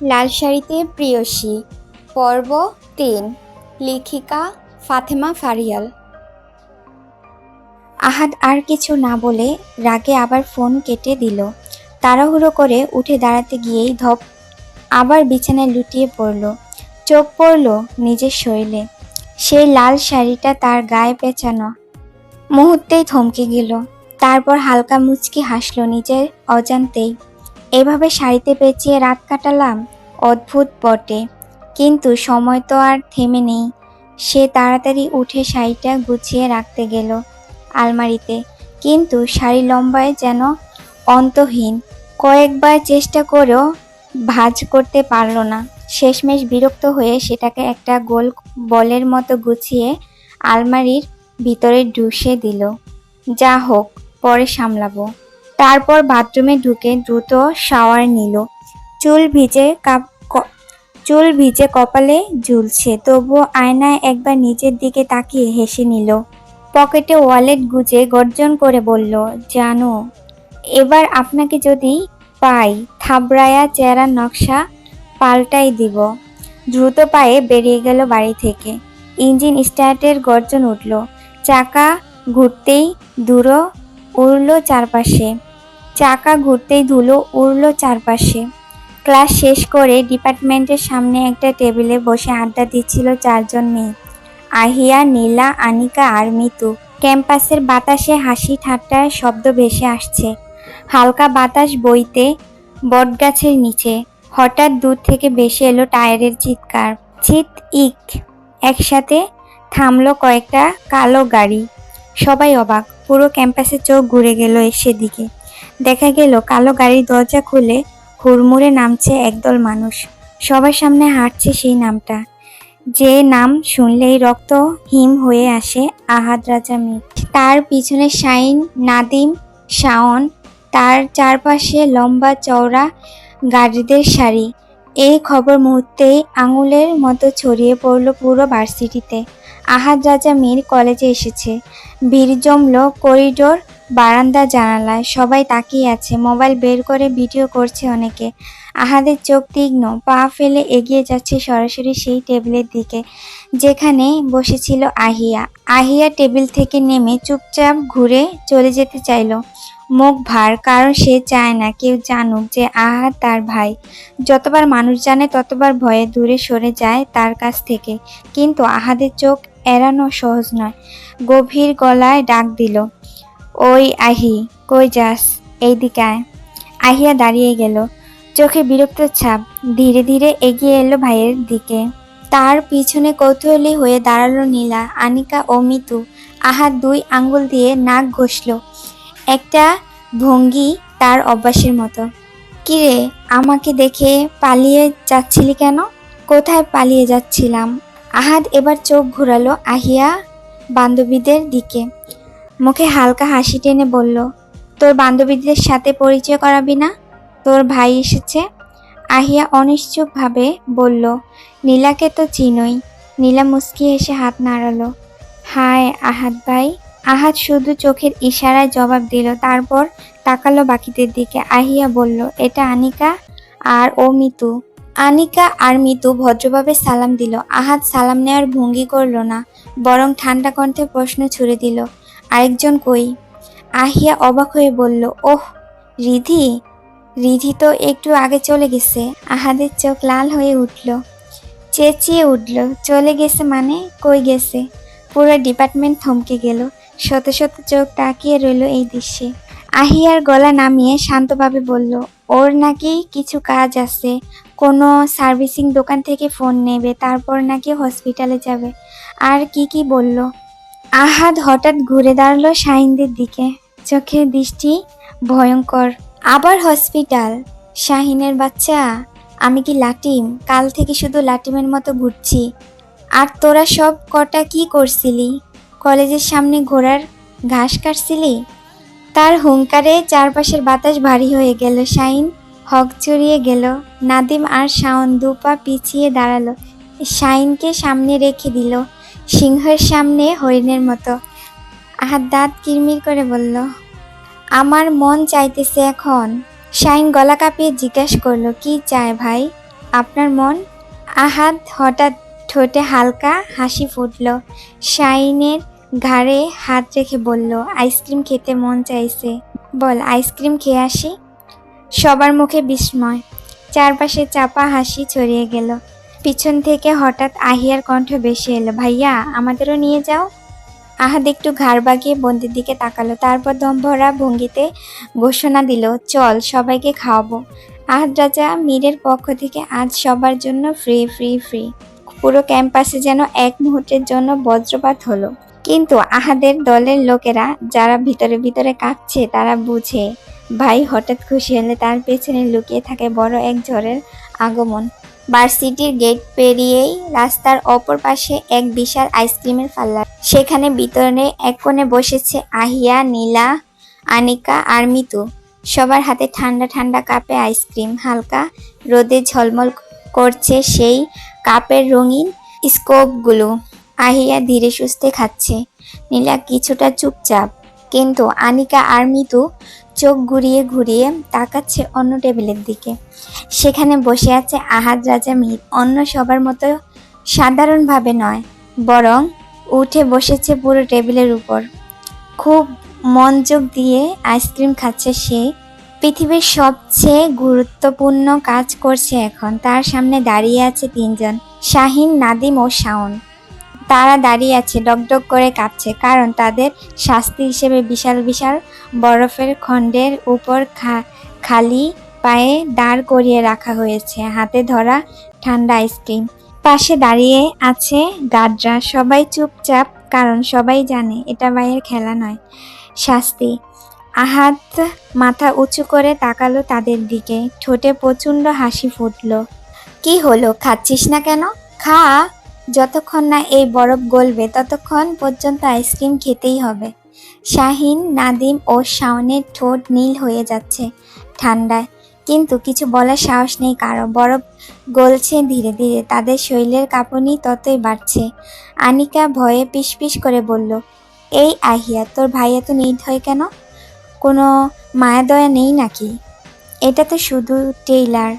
লাল শাড়িতে প্রেয়সী পর্ব ৩। লেখিকা ফাতেমা ফারিয়াল। আহাদ আর কিছু না বলে রাগে আবার ফোন কেটে দিল। তাড়াহুড়ো করে উঠে দাঁড়াতে গিয়েই ধপ আবার বিছানায় লুটিয়ে পড়ল। চোখ পড়ল নিজের শরীরে। সেই লাল শাড়িটা তার গায়ে পেঁচানো। মুহূর্তেই থমকে গেল। তারপর হালকা মুচকি হাসল নিজের অজান্তেই। এভাবে শাড়িতে পেঁচিয়ে রাত কাটালাম, অদ্ভুত বটে। কিন্তু সময় তো আর থেমে নেই। সে তাড়াতাড়ি উঠে শাড়িটা গুছিয়ে রাখতে গেল আলমারিতে। কিন্তু শাড়ি লম্বায় যেন অন্তহীন। কয়েকবার চেষ্টা করেও ভাঁজ করতে পারল না। শেষমেশ বিরক্ত হয়ে সেটাকে একটা গোল বলের মতো গুছিয়ে আলমারির ভিতরে ঢুসে দিল। যা হোক, পরে সামলাবো। তারপর বাথরুমে ঢুকে দ্রুত শাওয়ার নিল। চুল ভিজে কপালে ঝুলছে, তবুও আয়নায় একবার নিচের দিকে তাকিয়ে হেসে নিল। পকেটে ওয়ালেট গুজে গর্জন করে বলল, জানো, এবার আপনাকে যদি পাই থাবড়ায়া চেহারার নকশা পাল্টাই দিব। দ্রুত পায়ে বেরিয়ে গেল বাড়ি থেকে। ইঞ্জিন স্টার্টের গর্জন উঠল। চাকা ঘুরতেই ধুলো উড়ল চারপাশে। ক্লাস শেষ করে ডিপার্টমেন্টের সামনে একটা টেবিলে বসে আড্ডা দিচ্ছিল চারজন মেয়ে। আহিয়া, নীলা, আনিকা আর মিতু। ক্যাম্পাসের বাতাসে হাসি ঠাট্টার শব্দ ভেসে আসছে। হালকা বাতাস বইতে বটগাছের নিচে। হঠাৎ দূর থেকে ভেসে এলো টায়ারের চিৎকার। চিৎ ইক একসাথে থামলো কয়েকটা কালো গাড়ি। সবাই অবাক। পুরো ক্যাম্পাসে চোখ ঘুরে গেল সেদিকে। দেখা গেল কালো গাড়ির দরজা খুলে হুড়মুড়ে নামছে একদল মানুষ। সবার সামনে হাঁটছে সেই নামটা, যে নাম শুনলেই রক্ত হিম হয়ে আসে, আহাদ রাজা মীর। তার পিছনে শাহিন, নাদিম, শাওন, তার চারপাশে লম্বা চওড়া গাড়িদের সারি। এই খবর মুহূর্তেই আঙুলের মতো ছড়িয়ে পড়ল পুরো ভার্সিটিতে। আহাদ রাজা মীর কলেজে এসেছে। ভিড় জমল করিডোর, বারান্দা, জানালায়। সবাই তাকিয়ে আছে। মোবাইল বের করে ভিডিও করছে অনেকে। আহাদের চোখ তীক্ষ্ণ। পা ফেলে এগিয়ে যাচ্ছে সরাসরি সেই টেবিলের দিকে যেখানে বসেছিল আহিয়া। আহিয়া টেবিল থেকে নেমে চুপচাপ ঘুরে চলে যেতে চাইল। মুখ ভার, কারণ সে চায় না কেউ জানুক যে আহাদ তার ভাই। যতবার মানুষ জানে ততবার ভয়ে দূরে সরে যায় তার কাছ থেকে। কিন্তু আহাদের চোখ এড়ানো সহজ নয়। গভীর গলায় ডাক দিল, ওই আহি, কই যাস? এইদিকে আয়। আহিয়া দাঁড়িয়ে গেল, চোখে বিরক্ত ছাপ। ধীরে ধীরে এগিয়ে এলো ভাইয়ের দিকে। তার পিছনে কৌতূহলী হয়ে দাঁড়ালো নীলা, আনিকা ও মিতু। আহাদ দুই আঙ্গুল দিয়ে নাক ঘষল, একটা ভঙ্গি তার অভ্যাসের মতো। কিরে, আমাকে দেখে পালিয়ে যাচ্ছিলি কেন? কোথায় পালিয়ে যাচ্ছিলাম? আহাদ এবার চোখ ঘুরালো আহিয়া বান্ধবীদের দিকে। মুখে হালকা হাসি টেনে বলল, তোর বান্ধবীদের সাথে পরিচয় করাবি না? তোর ভাই এসেছে। আহিয়া অনিশ্চুপভাবে বলল, নীলাকে তো চিনোই। নীলা মুচকি হেসে হাত নাড়ালো। হায় আহাদ ভাই। আহাদ শুধু চোখের ইশারায় জবাব দিল। তারপর তাকালো বাকিদের দিকে। আহিয়া বলল, এটা আনিকা আর ও মিতু। আনিকা আর মিতু ভদ্রভাবে সালাম দিল। আহাদ সালাম নেওয়ার ভঙ্গি করল না, বরং ঠান্ডা কণ্ঠে প্রশ্ন ছুড়ে দিল, আরেকজন কই? আহিয়া অবাক হয়ে বলল, ওহ, রিধি। রিধি তো একটু আগে চলে গেছে। আহাদের চোখ লাল হয়ে উঠল, চেঁচিয়ে উঠল, চলে গেছে মানে? কই গেছে? পুরো ডিপার্টমেন্ট থমকে গেল। শত শত চোখ তাকিয়ে রইল এই দৃশ্যে। আহিয়ার গলা নামিয়ে শান্তভাবে বলল, ওর নাকি কিছু কাজ আছে, কোনো সার্ভিসিং দোকান থেকে ফোন নেবে, তারপর নাকি হসপিটালে যাবে। আর কি কি বলল? আহাদ হঠাৎ ঘুরে দাঁড়ালো শাহিনদের দিকে। চোখের দৃষ্টি ভয়ঙ্কর। আবার হসপিটাল? শাহিনের বাচ্চা, আমি কি লাটিম? কাল থেকে শুধু লাটিমের মতো ঘুরছি। আর তোরা সব কটা কি করছিলি? কলেজের সামনে ঘোড়ার ঘাস কাটছিলি? তার হুঙ্কারে চারপাশের বাতাস ভারী হয়ে গেল। শাহিন হক চড়িয়ে গেল। নাদিম আর শাওন দুপা পিছিয়ে দাঁড়ালো। শাহিনকে সামনে রেখে দিল, সিংহের সামনে হরিণের মতো। আহাদ দাঁত কিরমির করে বলল, আমার মন চাইতেছে এখন। শাহিন গলা কাঁপিয়ে জিজ্ঞাসা করলো, কি চায় ভাই? আপনার মন? আহাদ হঠাৎ ঠোঁটে হালকা হাসি ফুটল। শাহিনের ঘাড়ে হাত রেখে বলল, আইসক্রিম খেতে মন চাইছে, বল আইসক্রিম খেয়ে আসি। সবার মুখে বিস্ময়, চারপাশে চাপা হাসি ছড়িয়ে গেল। পিছন থেকে হঠাৎ আহিয়ার কণ্ঠ ভেসে এলো, ভাইয়া আমাদেরও নিয়ে যাও। আহাদ একটু ঘাড় বাগিয়ে বোনদের দিকে তাকালো, তারপর দমভরা ভঙ্গিতে ঘোষণা দিল, চল সবাইকে খাওয়াবো। আহাদ রাজা মীরের পক্ষ থেকে আজ সবার জন্য ফ্রি ফ্রি ফ্রি। পুরো ক্যাম্পাসে যেন এক মুহূর্তের জন্য বজ্রপাত হলো। কিন্তু আহাদের দলের লোকেরা যারা ভিতরে ভিতরে কাঁপছে তারা বুঝে ভাই হঠাৎ খুশি হলে তার পেছনে লুকিয়ে থাকে বড় এক ঝড়ের আগমন। ভার্সিটির গেট পেরিয়েই রাস্তার অপর পাশে এক বিশাল আইসক্রিমের পার্লার। সেখানে ভিতরে এক কোণে বসেছে আহিয়া, নীলা, আনিকা আর মিতু। সবার হাতে ঠান্ডা ঠান্ডা কাপে আইসক্রিম। হালকা রোদে ঝলমল করছে সেই কাপের রঙিন স্কোপগুলো। আহিয়া ধীরে সুস্থে খাচ্ছে, নীলা কিছুটা চুপচাপ, কিন্তু আনিকা আর মিতু চোখ ঘুরিয়ে ঘুরিয়ে তাকাচ্ছে অন্য টেবিলের দিকে। সেখানে বসে আছে আহাদ রাজা মীর। অন্য সবার মতো সাধারণভাবে নয়, বরং উঠে বসেছে পুরো টেবিলের উপর। খুব মনোযোগ দিয়ে আইসক্রিম খাচ্ছে সে। পৃথিবীর সবচেয়ে গুরুত্বপূর্ণ কাজ করছে এখন। তার সামনে দাঁড়িয়ে আছে তিনজন, শাহিন, নাদিম ও শাওন। তারা দাঁড়িয়ে আছে ডকডক করে কাঁপছে, কারণ তাদের শাস্তি হিসেবে বিশাল বিশাল বরফের খণ্ডের উপর খালি পায়ে দাঁড় করিয়ে রাখা হয়েছে হাতে ধরা ঠান্ডা আইসক্রিম। পাশে দাঁড়িয়ে আছে গার্ডরা। সবাই চুপচাপ, কারণ সবাই জানে এটা ভাইয়ের খেলা নয়, শাস্তি। আহাদ মাথা উঁচু করে তাকালো তাদের দিকে, ঠোঁটে প্রচণ্ড হাসি ফুটল। কি হলো, খাচ্ছিস না কেন? খা, যতক্ষণ না এই বরফ গলবে ততক্ষণ পর্যন্ত আইসক্রিম খেতেই হবে। শাহিন, নাদিম ও শাওনের ঠোঁট নীল হয়ে যাচ্ছে ঠান্ডায়, কিন্তু কিছু বলার সাহস নেই কারো। বরফ গলছে ধীরে ধীরে, তাদের শরীরের কাঁপুনি ততই বাড়ছে। আনিকা ভয়ে পিসপিস করে বলল, এই আহিয়া, তোর ভাই এত নির্দয় কেন? কোনো মায়াদয়া নেই নাকি? এটা তো শুধু টেইলার,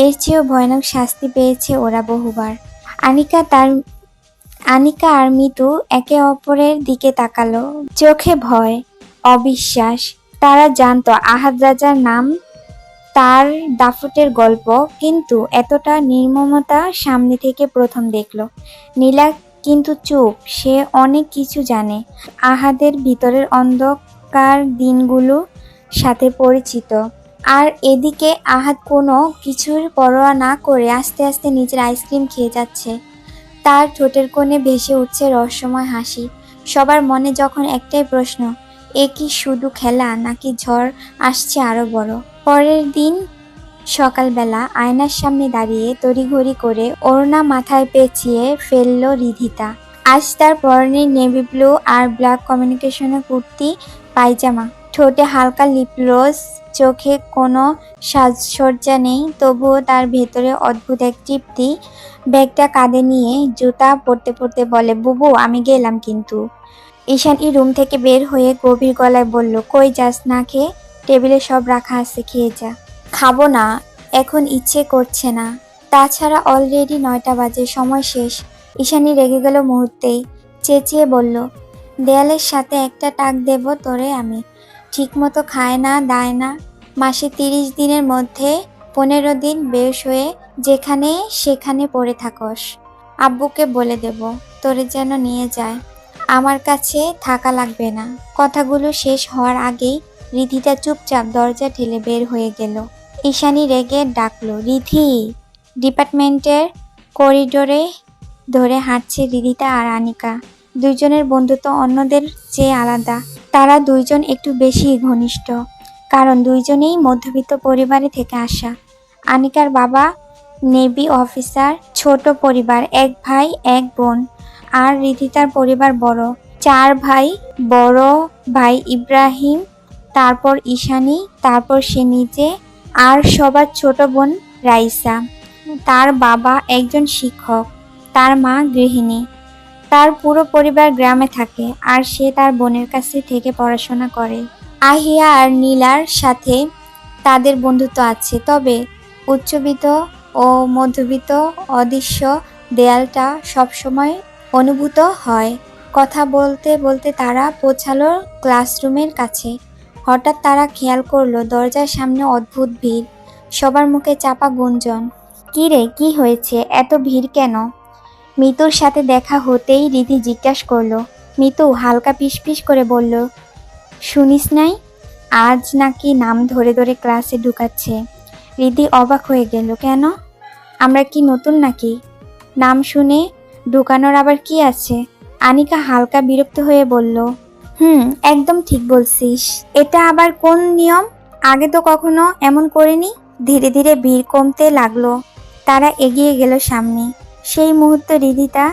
এর চেয়েও ভয়ানক শাস্তি পেয়েছে ওরা বহুবার। আনিকা আর মিতু একে অপরের দিকে তাকালো, চোখে ভয়, অবিশ্বাস। তারা জানতো আহাদ রাজার নাম, তার দাফটের গল্প, কিন্তু এতটা নির্মমতা সামনে থেকে প্রথম দেখলো। নীলা কিন্তু চুপ, সে অনেক কিছু জানে আহাদের ভিতরের অন্ধকার দিনগুলো সাথে পরিচিত। আর এদিকে আহাদ কোনো কিছুর পরোয়া না করে আস্তে আস্তে নিজের আইসক্রিম খেয়ে যাচ্ছে। তার ঠোঁটের কোণে ভেসে উঠছে রহস্যময় হাসি। সবার মনে যখন একটাই প্রশ্ন, এ কি শুধু খেলা নাকি ঝড় আসছে আরো বড়? পরের দিন সকালবেলা আয়নার সামনে দাঁড়িয়ে তড়িঘড়ি করে ওড়না মাথায় পেঁচিয়ে ফেলল রিধিতা। আজ তার পরনে নেভি ব্লু আর ব্ল্যাক কমিউনিকেশনের কুর্তি পায়জামা, ঠোঁটে হালকা লিপগ্লস, চোখে কোনো সাজসজ্জা নেই, তবুও তার ভেতরে অদ্ভুত এক তৃপ্তি। ব্যাগটা কাঁধে নিয়ে জুতা পরতে পরতে বলে, বুবু আমি গেলাম কিন্তু। ঈশানী রুম থেকে বের হয়ে গভীর গলায় বলল, কই যাস না খেয়ে? টেবিলে সব রাখা আছে, খেয়ে যা। খাবো না, এখন ইচ্ছে করছে না, তাছাড়া অলরেডি 9টা বাজে, সময় শেষ। ঈশানী রেগে গেল মুহূর্তেই, চেঁচিয়ে বলল, দেয়ালের সাথে একটা টাক দেব তোরে আমি। ঠিকমতো খায় না, দায় না, মাসে 30 দিনের মধ্যে 15 দিন বেশ হয়ে যেখানে সেখানে পড়ে থাকস। আব্বুকে বলে দেব তোরে যেন নিয়ে যায়, আমার কাছে থাকা লাগবে না। কথাগুলো শেষ হওয়ার আগেই রিধিতা চুপচাপ দরজা ঠেলে বের হয়ে গেল। ঈশানী রেগে ডাকলো, রিধি। ডিপার্টমেন্টের করিডোরে ধরে হাঁটছে রিধিতা আর আনিকা। দুইজনের বন্ধুত্ব অন্যদের চেয়ে আলাদা। তারা দুইজন একটু বেশি ঘনিষ্ঠ, কারণ দুইজনেই মধ্যবিত্ত পরিবারে থেকে আসা। আনিকার বাবা নেভি অফিসার, ছোট পরিবার, এক ভাই এক বোন। আর রিধিতার পরিবার বড়, 4 ভাই, বড় ভাই ইব্রাহিম, তারপর ঈশানী, তারপর সে নিজে, আর সবার ছোট বোন রাইসা। তার বাবা একজন শিক্ষক, তার মা গৃহিণী। তার পুরো পরিবার গ্রামে থাকে, আর সে তার বোনের কাছে থেকে পড়াশোনা করে। আহিয়া আর নীলার সাথে তাদের বন্ধুত্ব আছে, তবে উচ্চবিত্ত ও মধ্যবিত্ত অদৃশ্য দেয়ালটা সবসময় অনুভূত হয়। কথা বলতে বলতে তারা পৌঁছালো ক্লাসরুমের কাছে। হঠাৎ তারা খেয়াল করলো দরজার সামনে অদ্ভুত ভিড়, সবার মুখে চাপা গুঞ্জন। কি রে, কি হয়েছে, এত ভিড় কেন? মিতুর সাথে দেখা হতেই রীতি জিজ্ঞাসা করলো। মিতু হালকা ফিসফিস করে বলল, শুনিস নাই, আজ নাকি নাম ধরে ধরে ক্লাসে ঢুকাচ্ছে। রিধি অবাক হয়ে গেল। কেন? আমরা কি নতুন নাকি? নাম শুনে ঢুকানোর আবার কি আছে? আনিকা হালকা বিরক্ত হয়ে বলল, একদম ঠিক বলছিস। এটা আবার কোন নিয়ম? আগে তো কখনো এমন করিনি। ধীরে ধীরে ভিড় কমতে লাগলো। তারা এগিয়ে গেল সামনে। সেই মুহূর্তে রিধিতা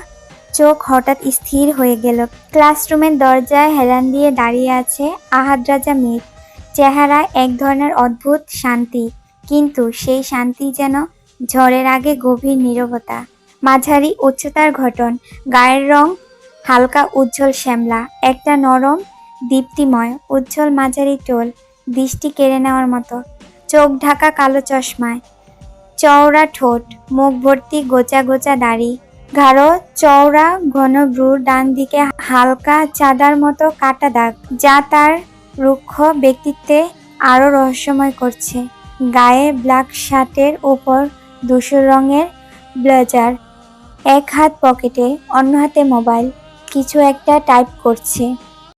চোখ হঠাৎ স্থির হয়ে গেল। ক্লাসরুমের দরজায় হেলান দিয়ে দাঁড়িয়ে আছে আহাদ রাজা মির। চেহারায় এক ধরনের অদ্ভুত শান্তি, কিন্তু সেই শান্তি যেন ঝড়ের আগে গভীর নীরবতা। মাঝারি উচ্চতার গঠন, গায়ের রং হালকা উজ্জ্বল শ্যামলা, একটা নরম দীপ্তিময় উজ্জ্বল মাঝারি টোল, দৃষ্টি কেড়ে নেওয়ার মতো। চোখ ঢাকা কালো চশমায়, চওড়া ঠোঁট, মুখ ভর্তি গোছা গোছা দাড়ি, গাঢ় চওড়া ঘন ভ্রুর ডান দিকে হালকা চাঁদার মতো কাটা দাগ, যা তার রুক্ষ ব্যক্তিত্বে আরো রহস্যময় করছে। গায়ে ব্ল্যাক শার্টের উপর ধূসর রঙের ব্লেজার, এক হাত পকেটে, অন্য হাতে মোবাইল, কিছু একটা টাইপ করছে।